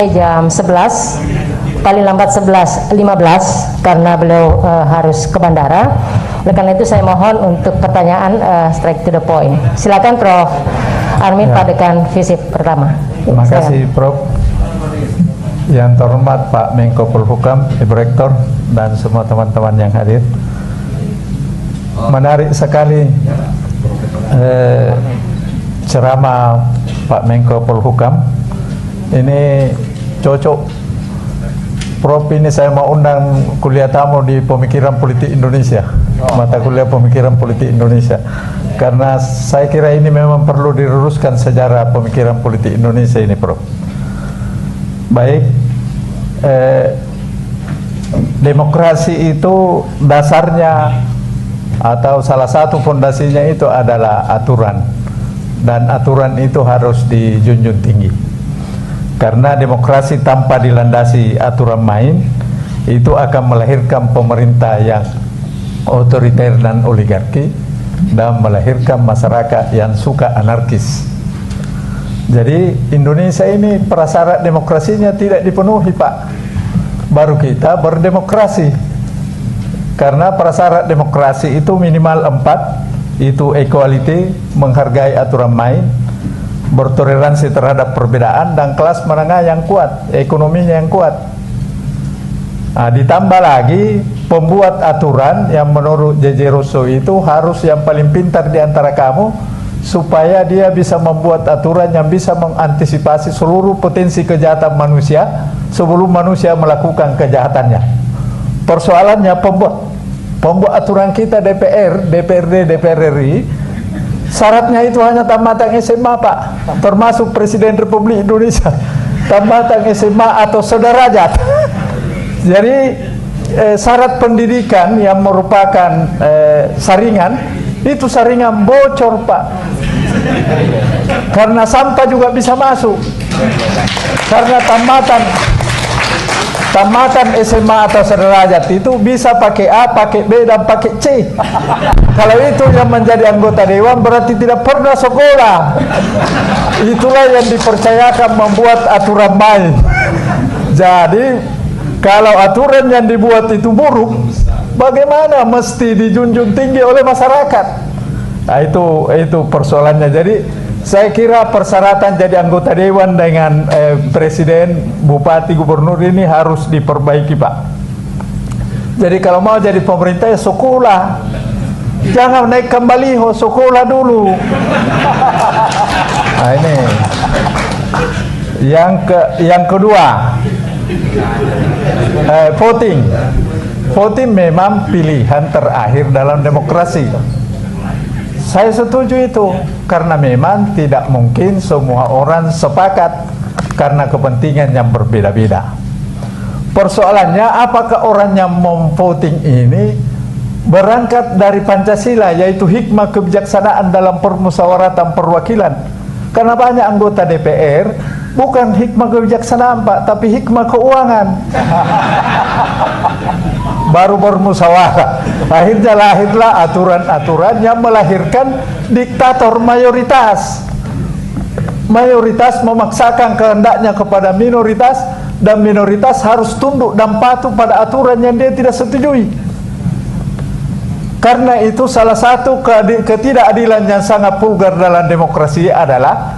jam 11, paling lambat 11.15 karena beliau harus ke bandara. Oleh karena itu saya mohon untuk pertanyaan straight to the point. Silakan Prof. Armin Pak Dekan Visip pertama. Terima kasih Prof. Yang terhormat Pak Menko Polhukam, Ibu Rektor, dan semua teman-teman yang hadir. Menarik sekali ceramah Pak Menko Polhukam. Ini cocok Prof, ini saya mau undang kuliah tamu di Pemikiran Politik Indonesia, mata kuliah Pemikiran Politik Indonesia, karena saya kira ini memang perlu diluruskan sejarah pemikiran politik Indonesia ini, Prof. Baik, demokrasi itu dasarnya atau salah satu fondasinya itu adalah aturan, dan aturan itu harus dijunjung tinggi. Karena demokrasi tanpa dilandasi aturan main itu akan melahirkan pemerintah yang otoriter dan oligarki, dan melahirkan masyarakat yang suka anarkis. Jadi Indonesia ini prasyarat demokrasinya tidak dipenuhi, Pak, baru kita berdemokrasi. Karena prasyarat demokrasi itu minimal 4, itu equality, menghargai aturan main, bertoleransi terhadap perbedaan, dan kelas menengah yang kuat, ekonominya yang kuat. Nah, ditambah lagi pembuat aturan yang menurut J.J. Rousseau itu harus yang paling pintar di antara kamu, supaya dia bisa membuat aturan yang bisa mengantisipasi seluruh potensi kejahatan manusia sebelum manusia melakukan kejahatannya. Persoalannya pembuat aturan kita DPR, DPRD, DPR RI, syaratnya itu hanya tamatan SMA, Pak, termasuk Presiden Republik Indonesia, tamatan SMA atau sederajat. Jadi syarat pendidikan yang merupakan saringan, itu saringan bocor, Pak, karena sampah juga bisa masuk, karena tamatan SMA atau sederajat itu bisa pakai A, pakai B, dan pakai C. Kalau itu yang menjadi anggota dewan berarti tidak pernah sekolah. Itulah yang dipercayakan membuat aturan main. Jadi kalau aturan yang dibuat itu buruk, bagaimana mesti dijunjung tinggi oleh masyarakat? Nah, itu persoalannya. Jadi saya kira persyaratan jadi anggota dewan dengan presiden, bupati, gubernur ini harus diperbaiki, Pak. Jadi kalau mau jadi pemerintah ya sekolah, jangan naik kembali, sekolah dulu. Nah, ini yang kedua, voting memang pilihan terakhir dalam demokrasi. Saya setuju itu, karena memang tidak mungkin semua orang sepakat karena kepentingan yang berbeda-beda. Persoalannya, apakah orang yang memvoting ini berangkat dari Pancasila, yaitu hikmah kebijaksanaan dalam permusyawaratan perwakilan? Karena banyak anggota DPR bukan hikmah kebijaksanaan, Pak, tapi hikmah keuangan. Baru bermusyawarah, akhirnya lahirlah aturan-aturan yang melahirkan diktator mayoritas. Mayoritas memaksakan kehendaknya kepada minoritas, dan minoritas harus tunduk dan patuh pada aturan yang dia tidak setujui. Karena itu salah satu ketidakadilan yang sangat vulgar dalam demokrasi adalah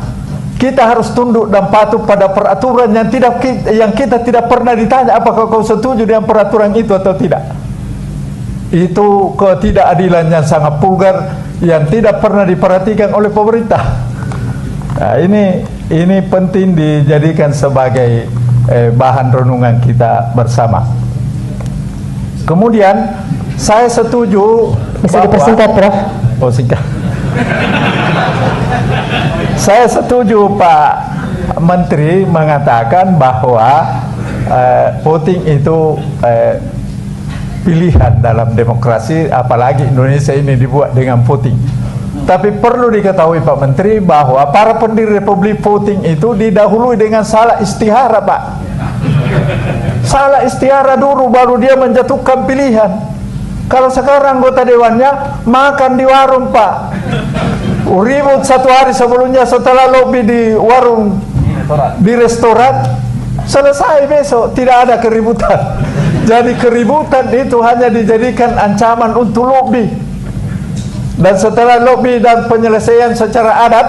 kita harus tunduk dan patuh pada peraturan yang kita tidak pernah ditanya apakah kau setuju dengan peraturan itu atau tidak. Itu ketidakadilan yang sangat vulgar yang tidak pernah diperhatikan oleh pemerintah. Nah, ini penting dijadikan sebagai bahan renungan kita bersama. Kemudian saya setuju. Bisa dipersingkat, Prof? Oh, singkat. Saya setuju Pak Menteri mengatakan bahwa voting itu pilihan dalam demokrasi, apalagi Indonesia ini dibuat dengan voting. Tapi perlu diketahui Pak Menteri bahwa para pendiri Republik voting itu didahului dengan salah istihara, Pak. Salah istihara dulu baru dia menjatuhkan pilihan. Kalau sekarang anggota dewannya makan di warung, Pak, ribut satu hari sebelumnya setelah lobby di warung, di restoran, selesai besok, tidak ada keributan. Jadi keributan itu hanya dijadikan ancaman untuk lobby. Dan setelah lobby dan penyelesaian secara adat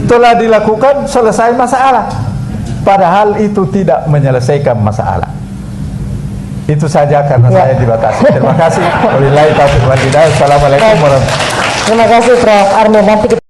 telah dilakukan, selesai masalah. Padahal itu tidak menyelesaikan masalah. Itu saja karena saya dibatasi. Terima kasih. Wabillahi taufiq wal hidayah. Assalamualaikum warahmatullahi wabarakatuh. Terima kasih Prof. Armin. Nanti kita